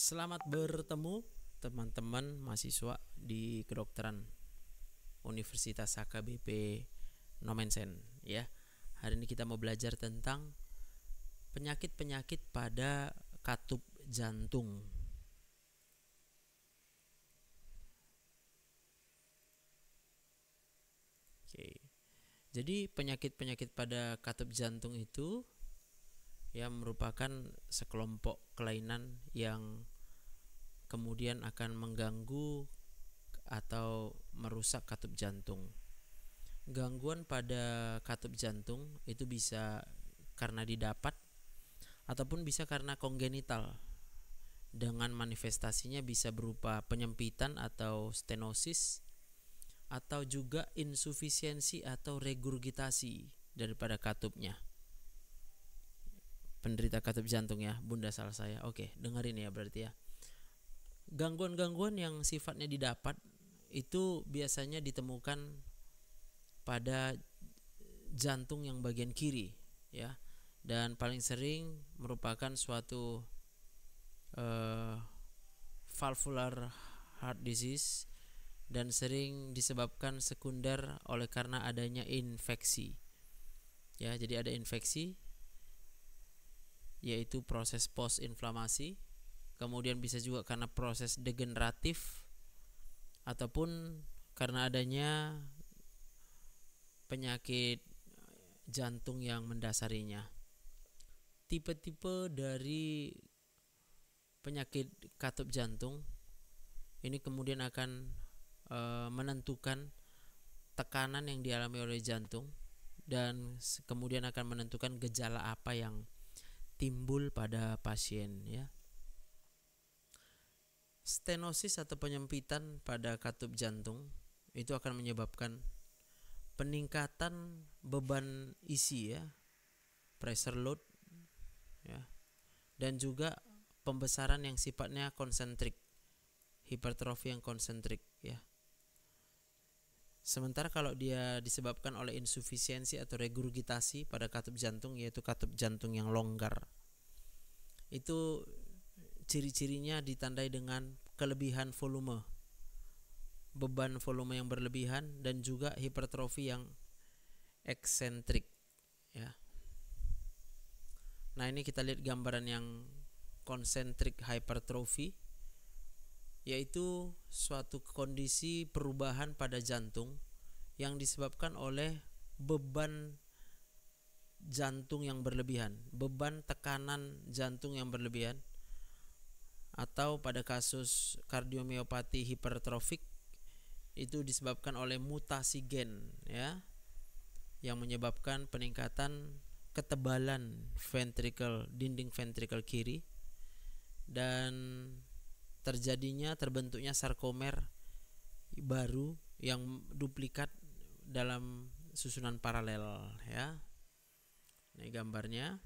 Selamat bertemu teman-teman mahasiswa di kedokteran Universitas HKBP Nomensen ya. Hari ini kita mau belajar tentang penyakit-penyakit pada katup jantung. Oke. Jadi penyakit-penyakit pada katup jantung itu ya merupakan sekelompok kelainan yang kemudian akan mengganggu atau merusak katup jantung. Gangguan pada katup jantung itu bisa karena didapat ataupun bisa karena kongenital, dengan manifestasinya bisa berupa penyempitan atau stenosis atau juga insufisiensi atau regurgitasi daripada katupnya. Penderita katup jantung ya, bunda salah saya. Oke, dengerin ya berarti ya. Gangguan-gangguan yang sifatnya didapat itu biasanya ditemukan pada jantung yang bagian kiri ya, dan paling sering merupakan suatu valvular heart disease dan sering disebabkan sekunder oleh karena adanya infeksi ya. Jadi ada infeksi yaitu proses post inflamasi, kemudian bisa juga karena proses degeneratif ataupun karena adanya penyakit jantung yang mendasarinya. Tipe-tipe dari penyakit katup jantung ini kemudian akan menentukan tekanan yang dialami oleh jantung dan kemudian akan menentukan gejala apa yang timbul pada pasien ya. Stenosis atau penyempitan pada katup jantung itu akan menyebabkan peningkatan beban isi ya, pressure load ya, dan juga pembesaran yang sifatnya konsentrik, hipertrofi yang konsentrik ya. Sementara kalau dia disebabkan oleh insufisiensi atau regurgitasi pada katup jantung, yaitu katup jantung yang longgar, itu ciri-cirinya ditandai dengan kelebihan volume, beban volume yang berlebihan, dan juga hipertrofi yang eksentrik ya. Nah, ini kita lihat gambaran yang concentric hypertrophy, yaitu suatu kondisi perubahan pada jantung yang disebabkan oleh beban jantung yang berlebihan, beban tekanan jantung yang berlebihan, atau pada kasus kardiomiopati hipertrofik itu disebabkan oleh mutasi gen ya, yang menyebabkan peningkatan ketebalan ventricle, dinding ventricle kiri, dan terbentuknya sarkomer baru yang duplikat dalam susunan paralel ya. Ini gambarnya.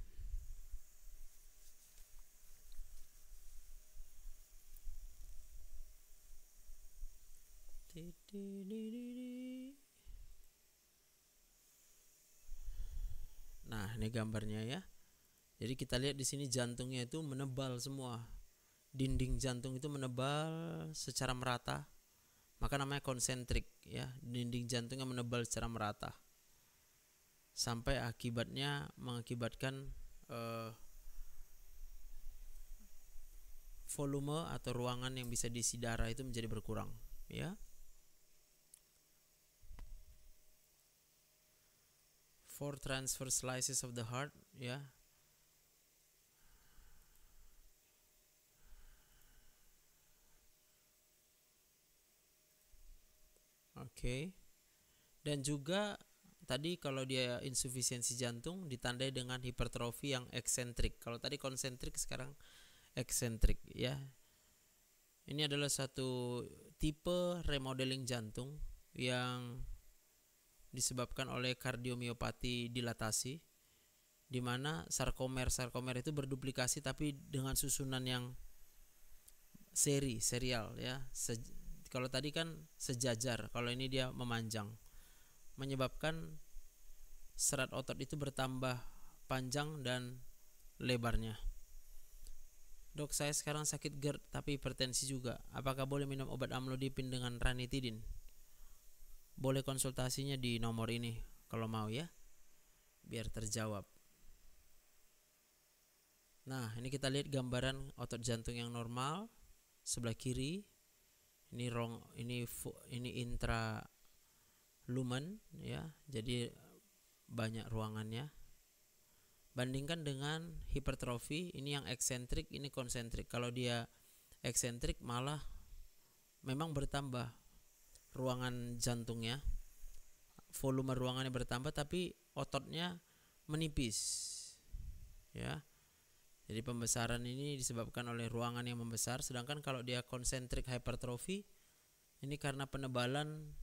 Nah, ini gambarnya ya. Jadi kita lihat di sini jantungnya itu menebal semua. Dinding jantung itu menebal secara merata. Maka namanya konsentrik ya. Dinding jantungnya menebal secara merata. Sampai akibatnya mengakibatkan volume atau ruangan yang bisa diisi darah itu menjadi berkurang ya. For transverse slices of the heart ya. Oke. Dan juga tadi kalau dia insufisiensi jantung ditandai dengan hipertrofi yang eksentrik. Kalau tadi konsentrik, sekarang eksentrik ya. Ini adalah satu tipe remodeling jantung yang disebabkan oleh kardiomiopati dilatasi, di mana sarkomer itu berduplikasi tapi dengan susunan yang serial ya. Kalau tadi kan sejajar, kalau ini dia memanjang, menyebabkan serat otot itu bertambah panjang dan lebarnya. Dok, saya sekarang sakit GERD tapi hipertensi juga. Apakah boleh minum obat amlodipin dengan ranitidin? Boleh konsultasinya di nomor ini kalau mau ya, biar terjawab. Nah, ini kita lihat gambaran otot jantung yang normal sebelah kiri. Ini intra lumen ya. Jadi banyak ruangannya. Bandingkan dengan hipertrofi, ini yang eksentrik, ini konsentrik. Kalau dia eksentrik malah memang bertambah ruangan jantungnya, volume ruangannya bertambah, tapi ototnya menipis ya. Jadi pembesaran ini disebabkan oleh ruangan yang membesar. Sedangkan kalau dia konsentrik hypertrophy, ini karena penebalan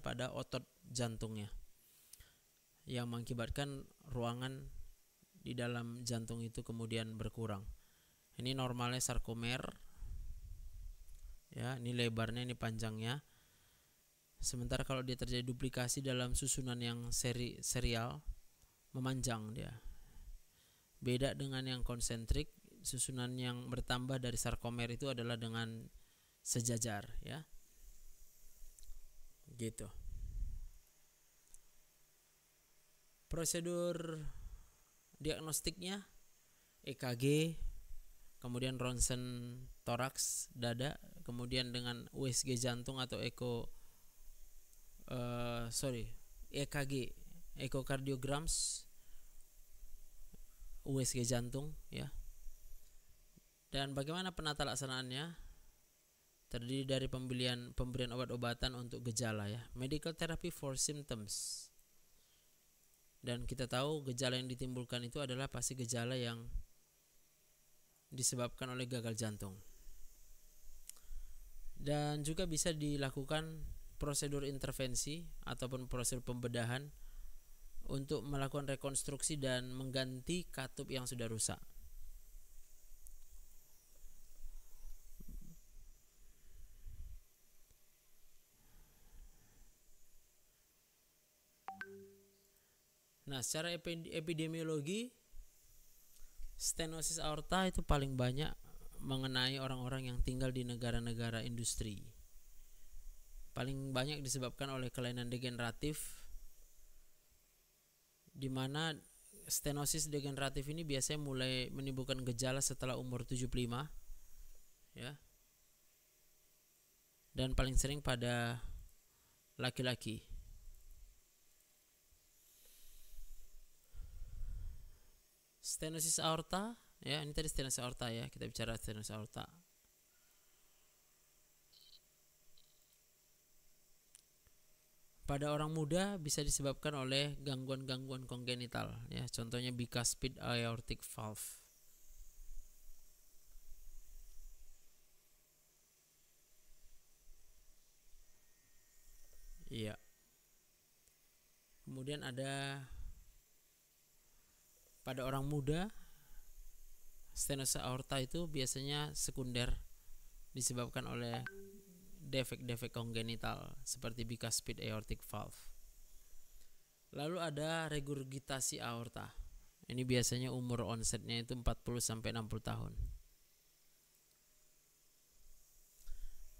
pada otot jantungnya yang mengakibatkan ruangan di dalam jantung itu kemudian berkurang. Ini normalnya sarkomer ya, ini lebarnya, ini panjangnya. Sementara kalau dia terjadi duplikasi dalam susunan yang serial, memanjang dia. Beda dengan yang konsentrik, susunan yang bertambah dari sarkomer itu adalah dengan sejajar ya. Gitu. Prosedur diagnostiknya EKG, kemudian ronsen toraks dada, kemudian dengan USG jantung atau EKG, echocardiograms, USG jantung ya. Dan bagaimana penata laksanaannya? Terdiri dari pemberian obat-obatan untuk gejala ya, medical therapy for symptoms. Dan kita tahu gejala yang ditimbulkan itu adalah pasti gejala yang disebabkan oleh gagal jantung. Dan juga bisa dilakukan prosedur intervensi ataupun prosedur pembedahan untuk melakukan rekonstruksi dan mengganti katup yang sudah rusak. Nah, secara epidemiologi, stenosis aorta itu paling banyak mengenai orang-orang yang tinggal di negara-negara industri. Paling banyak disebabkan oleh kelainan degeneratif, di mana stenosis degeneratif ini biasanya mulai menimbulkan gejala setelah umur 75 ya. Dan paling sering pada laki-laki. Stenosis aorta ya, ini tadi stenosis aorta ya, kita bicara stenosis aorta. Pada orang muda bisa disebabkan oleh gangguan-gangguan kongenital ya, contohnya bicuspid aortic valve. Iya. Kemudian ada pada orang muda, stenosis aorta itu biasanya sekunder disebabkan oleh defek-defek kongenital seperti bicuspid aortic valve. Lalu ada regurgitasi aorta. Ini biasanya umur onsetnya itu 40 sampai 60 tahun.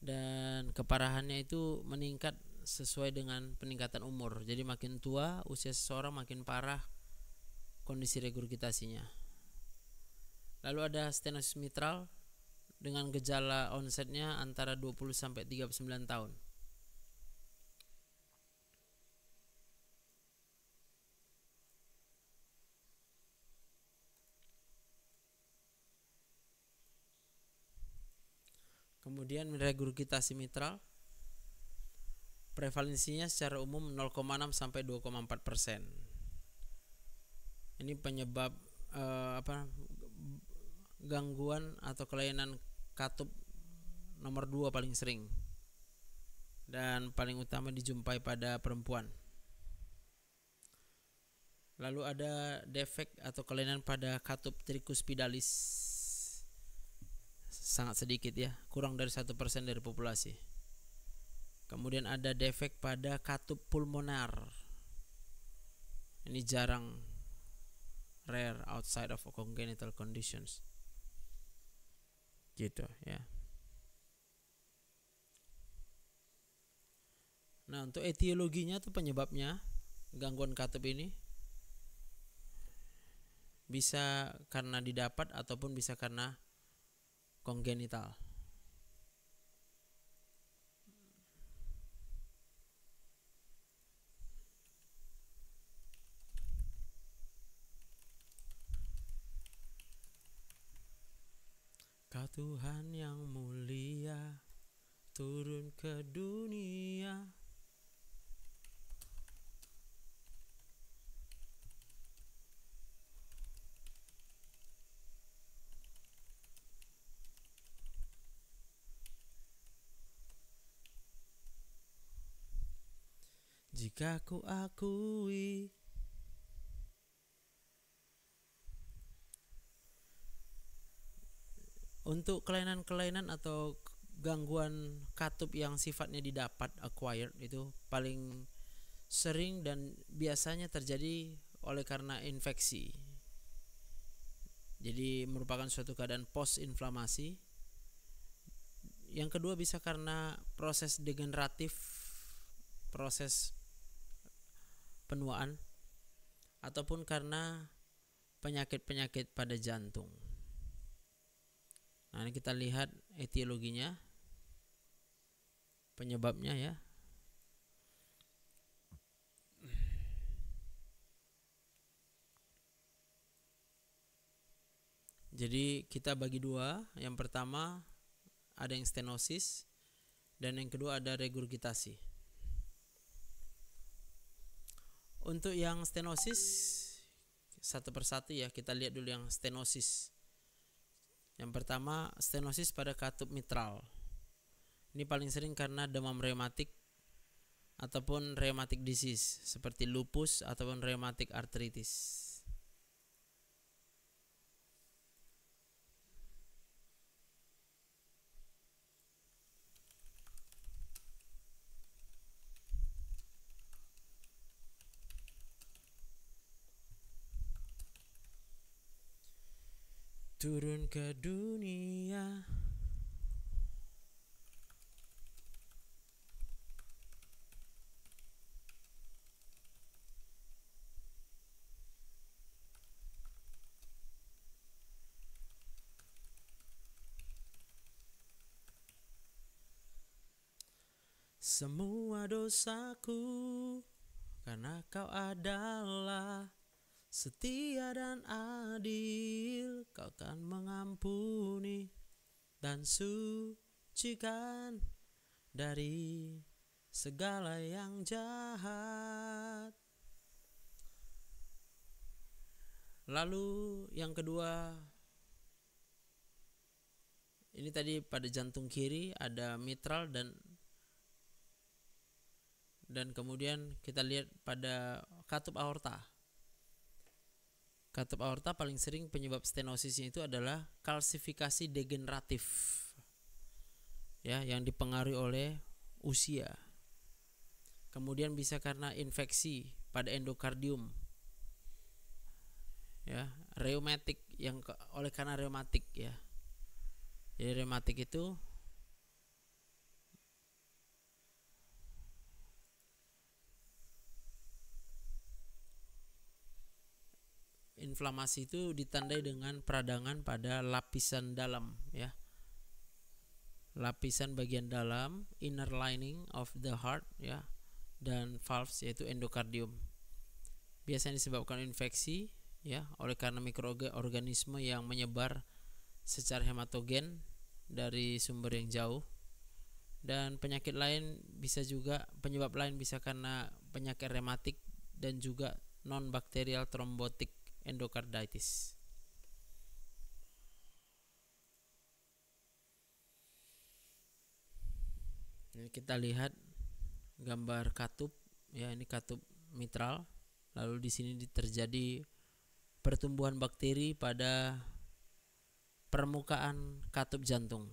Dan keparahannya itu meningkat sesuai dengan peningkatan umur. Jadi makin tua usia seseorang, makin parah kondisi regurgitasinya. Lalu ada stenosis mitral dengan gejala onsetnya antara 20 sampai 39 tahun. Kemudian regurgitasi mitral, prevalensinya secara umum 0,6 sampai 2,4%. Ini penyebab gangguan atau kelainan katup nomor 2 paling sering dan paling utama dijumpai pada perempuan. Lalu ada defek atau kelainan pada katup tricuspidalis, sangat sedikit ya, kurang dari 1% dari populasi. Kemudian ada defek pada katup pulmonar, ini jarang rare outside of congenital conditions. Gitu ya. Nah, untuk etiologinya tuh penyebabnya gangguan katup ini bisa karena didapat ataupun bisa karena kongenital. Kau Tuhan yang mulia, turun ke dunia. Jika ku akui untuk kelainan-kelainan atau gangguan katup yang sifatnya didapat acquired itu paling sering dan biasanya terjadi oleh karena infeksi. Jadi merupakan suatu keadaan post inflamasi. Yang kedua bisa karena proses degeneratif, proses penuaan, ataupun karena penyakit-penyakit pada jantung. Nah, ini kita lihat etiologinya, penyebabnya ya. Jadi kita bagi dua. Yang pertama ada yang stenosis dan yang kedua ada regurgitasi. Untuk yang stenosis satu persatu ya, kita lihat dulu yang stenosis. Yang pertama stenosis pada katup mitral. Ini paling sering karena demam rematik ataupun rheumatic disease seperti lupus ataupun rheumatic arthritis. Turun ke dunia. Semua dosaku karena kau adalah setia dan adil, kau kan mengampuni dan sucikan dari segala yang jahat. Lalu yang kedua, ini tadi pada jantung kiri ada mitral dan kemudian kita lihat pada katup aorta. Katup aorta paling sering penyebab stenosisnya itu adalah kalsifikasi degeneratif, ya, yang dipengaruhi oleh usia. Kemudian bisa karena infeksi pada endokardium, ya, reumatik yang oleh karena reumatik ya. Jadi reumatik itu inflamasi itu ditandai dengan peradangan pada lapisan dalam ya. Lapisan bagian dalam, inner lining of the heart ya, dan valves yaitu endokardium. Biasanya disebabkan infeksi ya oleh karena mikroorganisme yang menyebar secara hematogen dari sumber yang jauh. Dan penyakit lain bisa juga, penyebab lain bisa karena penyakit rematik dan juga non bakterial thrombotic endocarditis. Ini kita lihat gambar katup ya, ini katup mitral. Lalu di sini terjadi pertumbuhan bakteri pada permukaan katup jantung.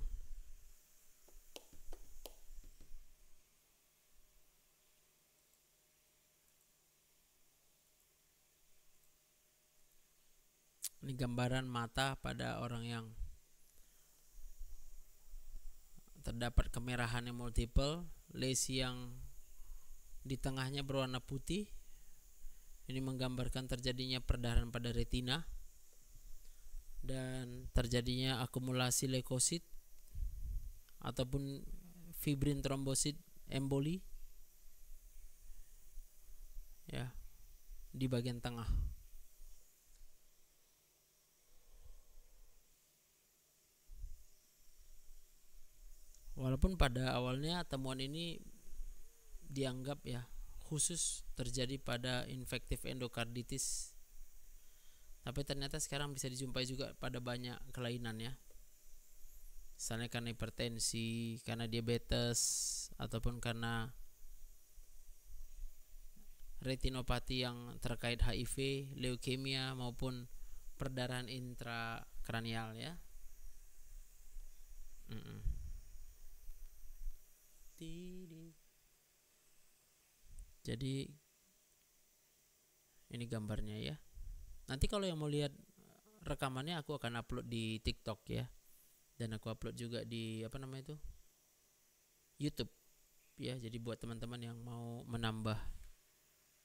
Ini gambaran mata pada orang yang terdapat kemerahan yang multiple, lesi yang di tengahnya berwarna putih. Ini menggambarkan terjadinya perdarahan pada retina dan terjadinya akumulasi leukosit ataupun fibrin trombosit emboli ya di bagian tengah. Walaupun pada awalnya temuan ini dianggap ya khusus terjadi pada infektif endokarditis, tapi ternyata sekarang bisa dijumpai juga pada banyak kelainan ya. Misalnya karena hipertensi, karena diabetes, ataupun karena retinopati yang terkait HIV, leukemia maupun perdarahan intrakranial ya. Jadi ini gambarnya ya. Nanti kalau yang mau lihat rekamannya aku akan upload di TikTok ya. Dan aku upload juga di YouTube ya. Jadi buat teman-teman yang mau menambah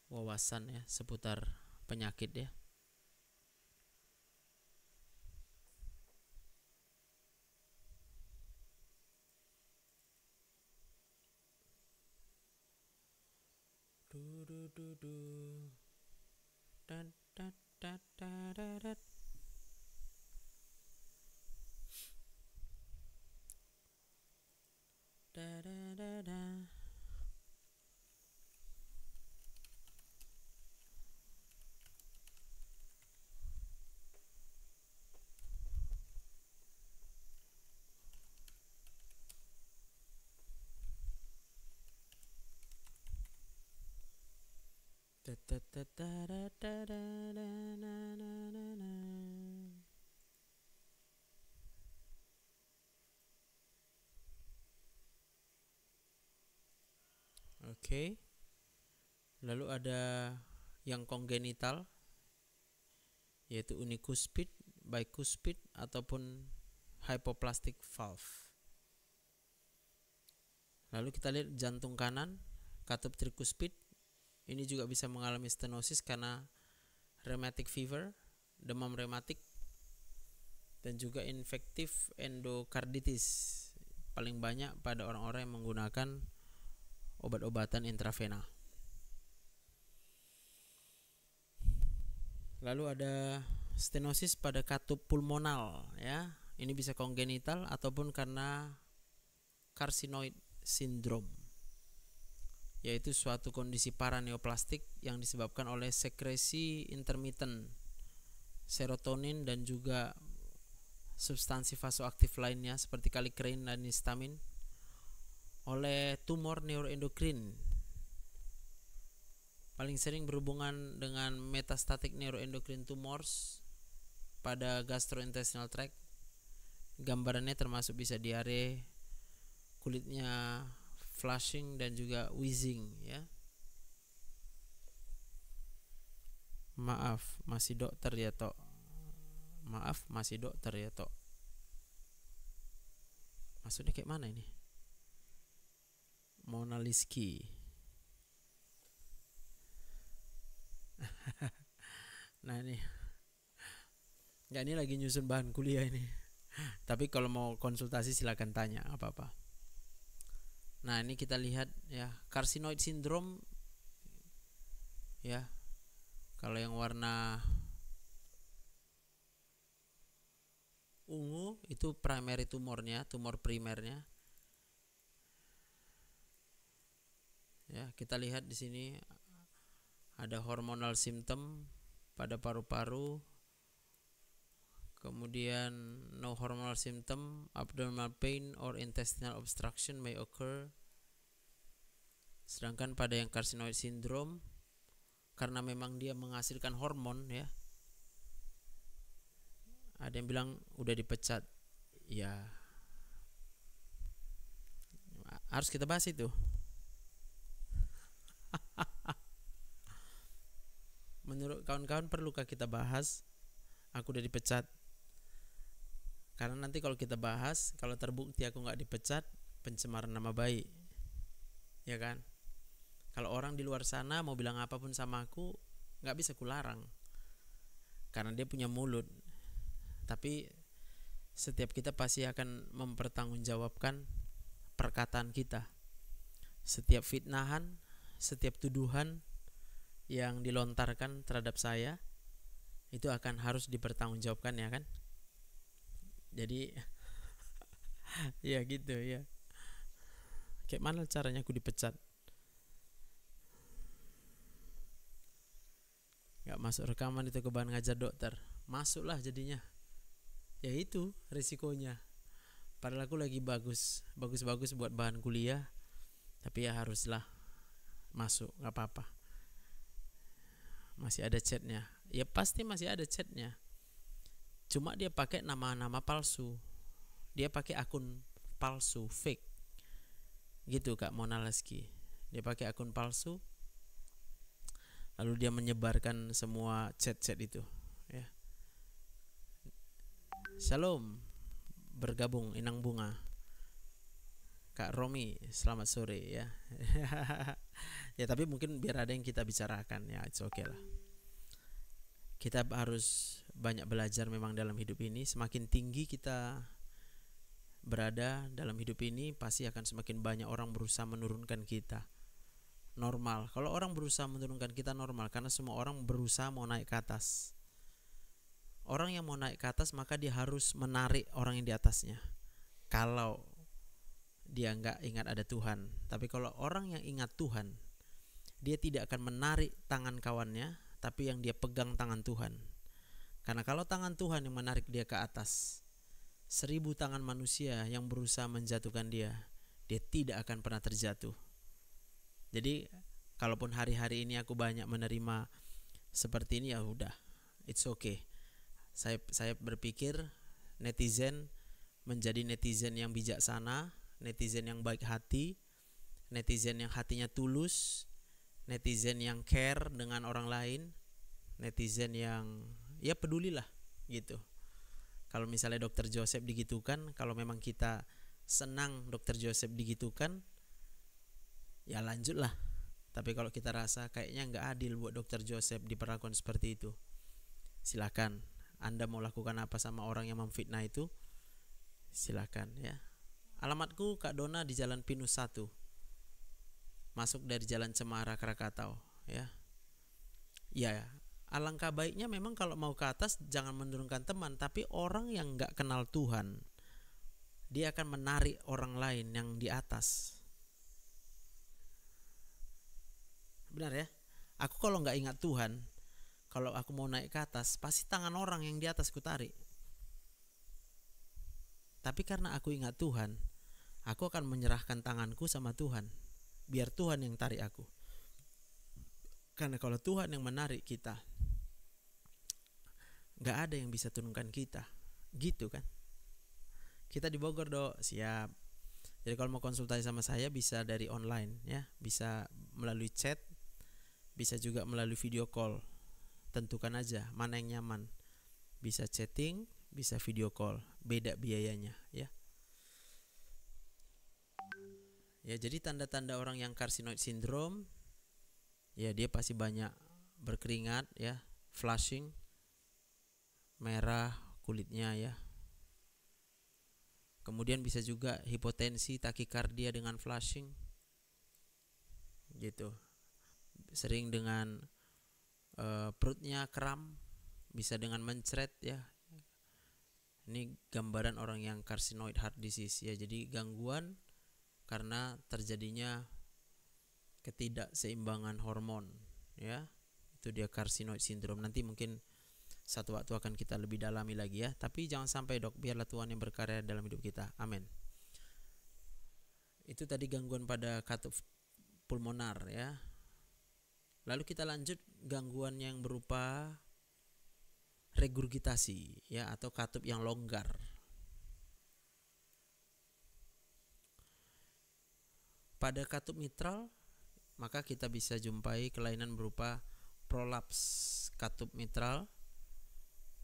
wawasan ya seputar penyakit ya. Oke. Lalu ada yang kongenital yaitu unicuspid, bicuspid ataupun hypoplastic valve. Lalu kita lihat jantung kanan, katup tricuspid. Ini juga bisa mengalami stenosis karena rheumatic fever, demam rematik, dan juga infektif endokarditis. Paling banyak pada orang-orang yang menggunakan obat-obatan intravena. Lalu ada stenosis pada katup pulmonal ya. Ini bisa kongenital ataupun karena carcinoid syndrome, yaitu suatu kondisi paraneoplastik yang disebabkan oleh sekresi intermittent serotonin dan juga substansi vasoaktif lainnya seperti kallikrein dan histamin oleh tumor neuroendokrin. Paling sering berhubungan dengan metastatic neuroendocrine tumors pada gastrointestinal tract. Gambarannya termasuk bisa diare, kulitnya flushing dan juga wheezing ya. Maaf, masih dokter ya tok. Maksudnya kayak mana ini? Mona Liski. Nah ini ya, ini lagi nyusun bahan kuliah ini. Tapi kalau mau konsultasi silakan tanya apa-apa. Nah ini kita lihat ya, carcinoid syndrome ya. Kalau yang warna ungu itu primary tumornya, tumor primernya. Ya, kita lihat di sini ada hormonal symptom pada paru-paru. Kemudian no hormonal symptom, abdominal pain or intestinal obstruction may occur. Sedangkan pada yang carcinoid syndrome, karena memang dia menghasilkan hormon ya. Ada yang bilang udah dipecat. Ya. Harus kita bahas itu. Menurut kawan-kawan perlukah kita bahas aku udah dipecat. Karena nanti kalau kita bahas, kalau terbukti aku nggak dipecat, pencemaran nama baik, ya kan? Kalau orang di luar sana mau bilang apapun sama aku, nggak bisa kularang, karena dia punya mulut. Tapi setiap kita pasti akan mempertanggungjawabkan perkataan kita. Setiap fitnahan, setiap tuduhan yang dilontarkan terhadap saya itu akan harus dipertanggungjawabkan, ya kan? Jadi ya gitu ya. Kayak mana caranya aku dipecat? Gak masuk rekaman itu ke bahan ngajar dokter. Masuklah jadinya. Ya itu risikonya. Padahal aku lagi bagus buat bahan kuliah, tapi ya haruslah masuk, gak apa-apa. Masih ada chatnya. Ya pasti masih ada chatnya. Cuma dia pakai nama-nama palsu. Dia pakai akun palsu, fake. Gitu Kak Mona Laski. Dia pakai akun palsu, lalu dia menyebarkan semua chat-chat itu, ya. Shalom, bergabung Inang Bunga. Kak Romi, selamat sore ya. Ya tapi mungkin biar ada yang kita bicarakan, ya it's okay lah. Kita harus banyak belajar memang dalam hidup ini. Semakin tinggi kita berada dalam hidup ini, pasti akan semakin banyak orang berusaha menurunkan kita. Normal, kalau orang berusaha menurunkan kita normal, karena semua orang berusaha mau naik ke atas. Orang yang mau naik ke atas, maka dia harus menarik orang yang di atasnya. Kalau dia nggak ingat ada Tuhan. Tapi kalau orang yang ingat Tuhan, dia tidak akan menarik tangan kawannya, tapi yang dia pegang tangan Tuhan. Karena kalau tangan Tuhan yang menarik dia ke atas, 1000 tangan manusia yang berusaha menjatuhkan dia tidak akan pernah terjatuh. Jadi kalaupun hari-hari ini aku banyak menerima seperti ini, ya udah, it's okay. Saya berpikir netizen menjadi netizen yang bijaksana, netizen yang baik hati, netizen yang hatinya tulus, netizen yang care dengan orang lain, netizen yang ya pedulilah gitu. Kalau misalnya Dr. Joseph digitukan, kalau memang kita senang Dr. Joseph digitukan, ya lanjutlah. Tapi kalau kita rasa kayaknya nggak adil buat Dr. Joseph diperlakukan seperti itu, silakan. Anda mau lakukan apa sama orang yang memfitnah itu, silakan ya. Alamatku Kak Dona di Jalan Pinus 1, masuk dari Jalan Cemara Krakatau ya. Ya, alangkah baiknya memang kalau mau ke atas jangan menurunkan teman, tapi orang yang nggak kenal Tuhan, dia akan menarik orang lain yang di atas. Benar ya? Aku kalau nggak ingat Tuhan, kalau aku mau naik ke atas, pasti tangan orang yang di atas ku tarik. Tapi karena aku ingat Tuhan, aku akan menyerahkan tanganku sama Tuhan, biar Tuhan yang tarik aku. Karena kalau Tuhan yang menarik kita, nggak ada yang bisa turunkan kita, gitu kan? Kita di Bogor dok, siap. Jadi kalau mau konsultasi sama saya bisa dari online ya, bisa melalui chat, bisa juga melalui video call. Tentukan aja mana yang nyaman. Bisa chatting, bisa video call, beda biayanya ya. Ya, jadi tanda-tanda orang yang carcinoid syndrome, ya dia pasti banyak berkeringat ya, flushing, merah kulitnya ya. Kemudian bisa juga hipotensi, takikardia dengan flushing gitu. Sering dengan perutnya kram, bisa dengan mencret ya. Ini gambaran orang yang carcinoid heart disease ya. Jadi gangguan karena terjadinya ketidakseimbangan hormon ya. Itu dia carcinoid syndrome. Nanti mungkin satu waktu akan kita lebih dalami lagi ya. Tapi jangan sampai dok, biarlah Tuhan yang berkarya dalam hidup kita. Amin. Itu tadi gangguan pada katup pulmonar ya. Lalu kita lanjut gangguan yang berupa regurgitasi ya, atau katup yang longgar. Pada katup mitral, maka kita bisa jumpai kelainan berupa prolaps katup mitral,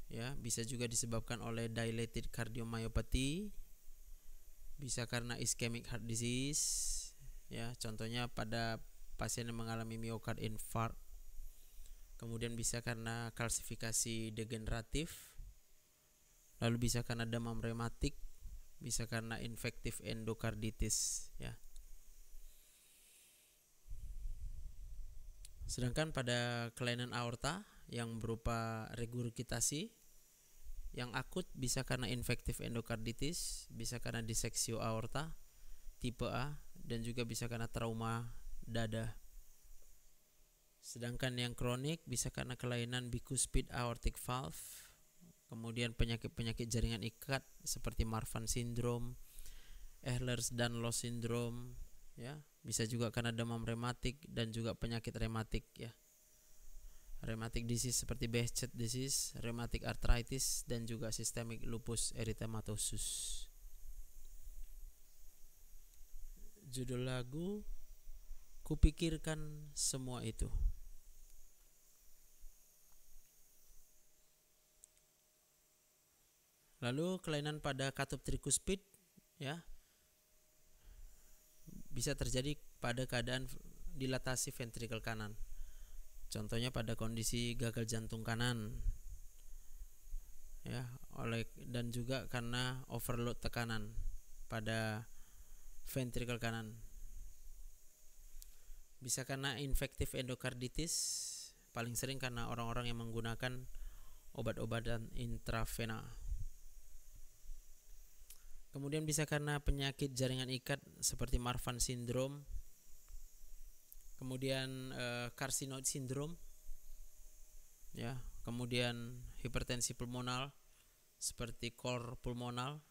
ya, bisa juga disebabkan oleh dilated cardiomyopathy, bisa karena ischemic heart disease, ya, contohnya pada pasien yang mengalami myocard infarct. Kemudian bisa karena kalsifikasi degeneratif, lalu bisa karena demam rematik, bisa karena infektif endokarditis, ya. Sedangkan pada kelainan aorta yang berupa regurgitasi yang akut bisa karena infektif endokarditis, bisa karena diseksio aorta tipe A, dan juga bisa karena trauma dada. Sedangkan yang kronik bisa karena kelainan bicuspid aortic valve, kemudian penyakit-penyakit jaringan ikat seperti Marfan syndrome, Ehlers-Danlos syndrome, ya, bisa juga karena demam rematik dan juga penyakit rematik, ya. Rheumatic disease seperti Behcet disease, rheumatic arthritis, dan juga systemic lupus erythematosus. Judul lagu Kupikirkan Semua Itu. Lalu kelainan pada katup trikuspid, ya, bisa terjadi pada keadaan dilatasi ventrikel kanan. Contohnya pada kondisi gagal jantung kanan, ya, dan juga karena overload tekanan pada ventrikel kanan. Bisa karena infektif endokarditis, paling sering karena orang-orang yang menggunakan obat-obatan intravena. Kemudian bisa karena penyakit jaringan ikat seperti Marfan syndrome, kemudian carcinoid syndrome, ya, kemudian hipertensi pulmonal seperti cor pulmonal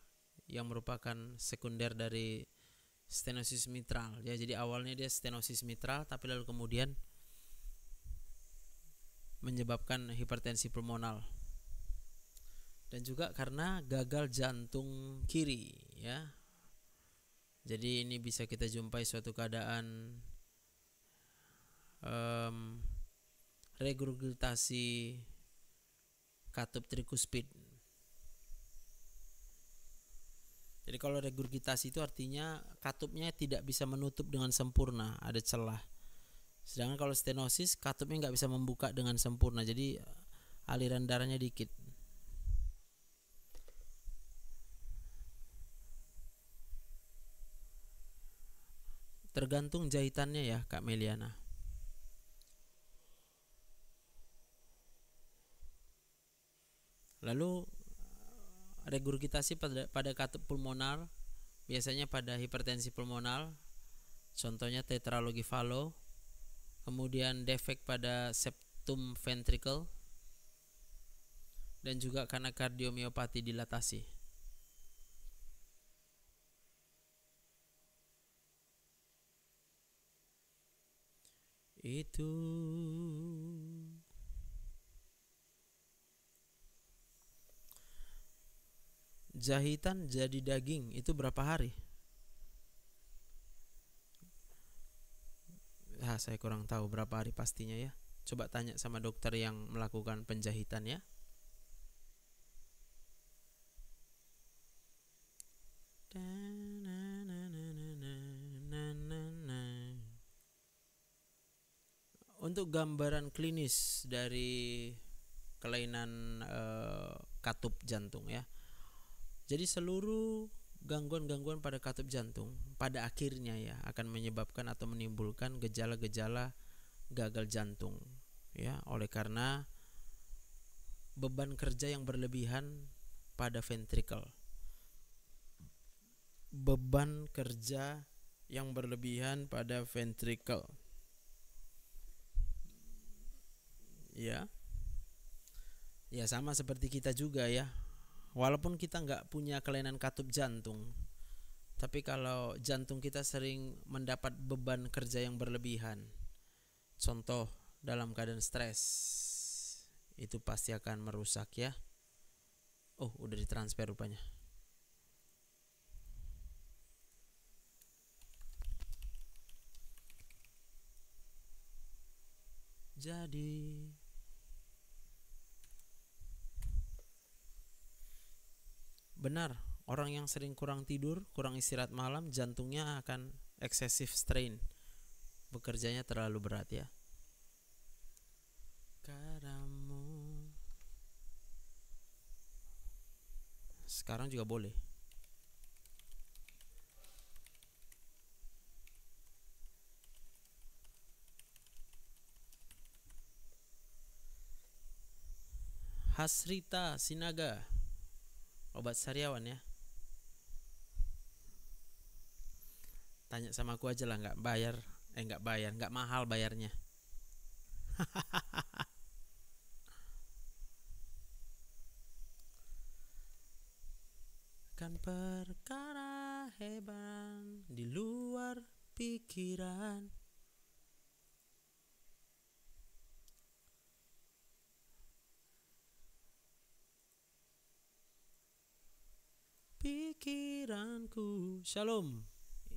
yang merupakan sekunder dari stenosis mitral, ya. Jadi awalnya dia stenosis mitral, tapi lalu kemudian menyebabkan hipertensi pulmonal. Dan juga karena gagal jantung kiri, ya. Jadi ini bisa kita jumpai suatu keadaan regurgitasi katup trikuspid. Jadi kalau regurgitasi itu artinya katupnya tidak bisa menutup dengan sempurna, ada celah. Sedangkan kalau stenosis, katupnya nggak bisa membuka dengan sempurna, jadi aliran darahnya dikit. Tergantung jahitannya, ya, Kak Meliana. Lalu regurgitasi pada katup pulmonar biasanya pada hipertensi pulmonar, contohnya tetralogi Fallot. Kemudian defek pada septum ventricle, dan juga karena kardiomiopati dilatasi. Itu jahitan jadi daging itu berapa hari? Saya kurang tahu berapa hari pastinya, ya. Coba tanya sama dokter yang melakukan penjahitan, ya. Untuk gambaran klinis dari kelainan katup jantung, ya. Jadi seluruh gangguan-gangguan pada katup jantung pada akhirnya, ya, akan menyebabkan atau menimbulkan gejala-gejala gagal jantung, ya, oleh karena beban kerja yang berlebihan pada ventrikel. Beban kerja yang berlebihan pada ventrikel, ya. Ya, sama seperti kita juga, ya. Walaupun kita nggak punya kelainan katup jantung, tapi kalau jantung kita sering mendapat beban kerja yang berlebihan, contoh dalam keadaan stres, itu pasti akan merusak, ya. Oh, udah ditransfer rupanya. Jadi Benar, orang yang sering kurang tidur, kurang istirahat malam, jantungnya akan excessive strain, bekerjanya terlalu berat ya. Karamu. Sekarang juga boleh. Hasrita Sinaga, obat sariawan ya. Tanya sama aku aja lah, nggak bayar, nggak mahal bayarnya. Kan perkara hebat di luar pikiran. Pikiranku. Shalom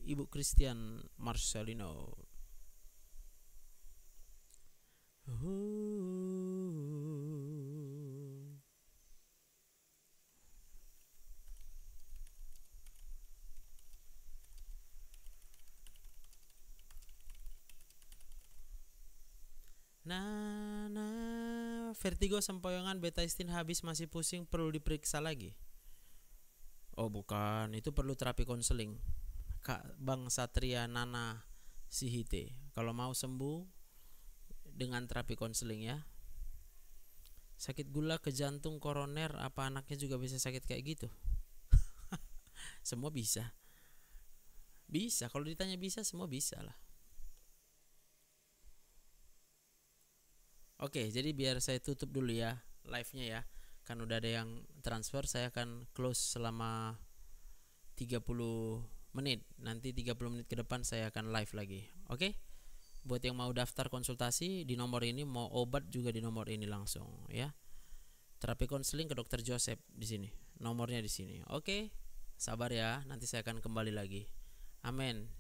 Ibu Christian Marcelino. Nah, vertigo sempoyongan betaistin habis masih pusing, perlu diperiksa lagi. Oh bukan, itu perlu terapi konseling. Kak Bang Satria Nana Sihite. Kalau mau sembuh dengan terapi konseling ya. Sakit gula ke jantung koroner, apa anaknya juga bisa sakit kayak gitu? Semua bisa. Bisa, kalau ditanya bisa, semua bisa lah. Oke, jadi biar saya tutup dulu ya live-nya ya. Kan udah ada yang transfer, saya akan close selama 30 menit. Nanti 30 menit ke depan saya akan live lagi. Oke? Buat yang mau daftar konsultasi di nomor ini, mau obat juga di nomor ini langsung ya. Terapi konseling ke Dr. Joseph di sini. Nomornya di sini. Oke? Sabar ya, nanti saya akan kembali lagi. Amin.